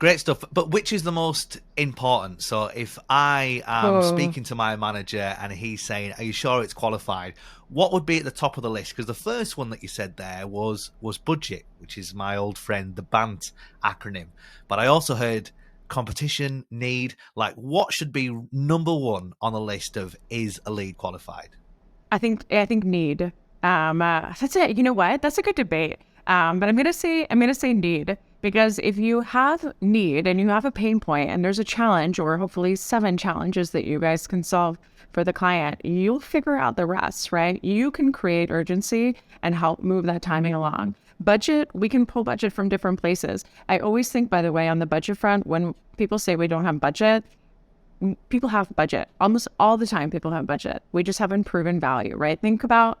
Great stuff. But which is the most important? So if I am Oh, speaking to my manager and he's saying, "Are you sure it's qualified?" What would be at the top of the list? Because the first one that you said there was budget, which is my old friend the BANT acronym. But I also heard competition, need. Like, what should be number one on the list of is a lead qualified? I think need. That's it. You know what? That's a good debate. But I'm gonna say need because if you have need and you have a pain point and there's a challenge or hopefully seven challenges that you guys can solve for the client, you'll figure out the rest, right? You can create urgency and help move that timing along. Budget, we can pull budget from different places. I always think, by the way, on the budget front, when people say we don't have budget, people have budget almost all the time. People have budget, we just haven't proven value, right? Think about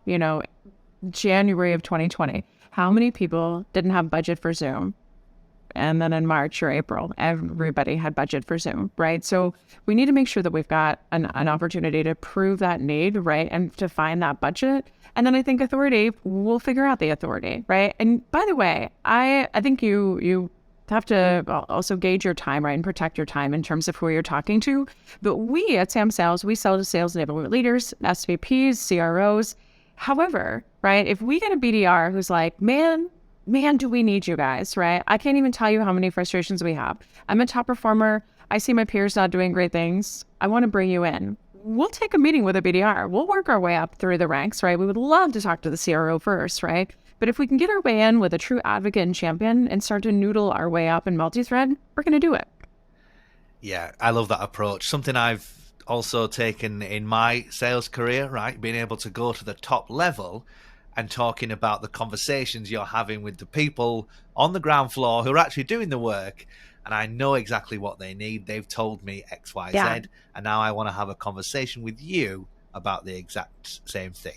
January of 2020, how many people didn't have budget for Zoom, and then in March or April everybody had budget for Zoom, right? So we need to make sure that we've got an opportunity to prove that need, right, and to find that budget. And then I think authority, we'll figure out the authority, right? And by the way, I think you have to also gauge your time, right, and protect your time in terms of who you're talking to. But we at Sam Sales, we sell to sales enablement leaders, SVPs, CROs. However, right, if we get a BDR who's like, man, do we need you guys, right? I can't even tell you how many frustrations we have. I'm a top performer. I see my peers not doing great things. I want to bring you in. We'll take a meeting with a BDR. We'll work our way up through the ranks, right? We would love to talk to the CRO first, right? But if we can get our way in with a true advocate and champion and start to noodle our way up in multi-thread, we're going to do it. Yeah, I love that approach. Something I've also taken in my sales career, right? Being able to go to the top level and talking about the conversations you're having with the people on the ground floor who are actually doing the work. And I know exactly what they need. They've told me X, Y, Z. Yeah. And now I want to have a conversation with you about the exact same thing.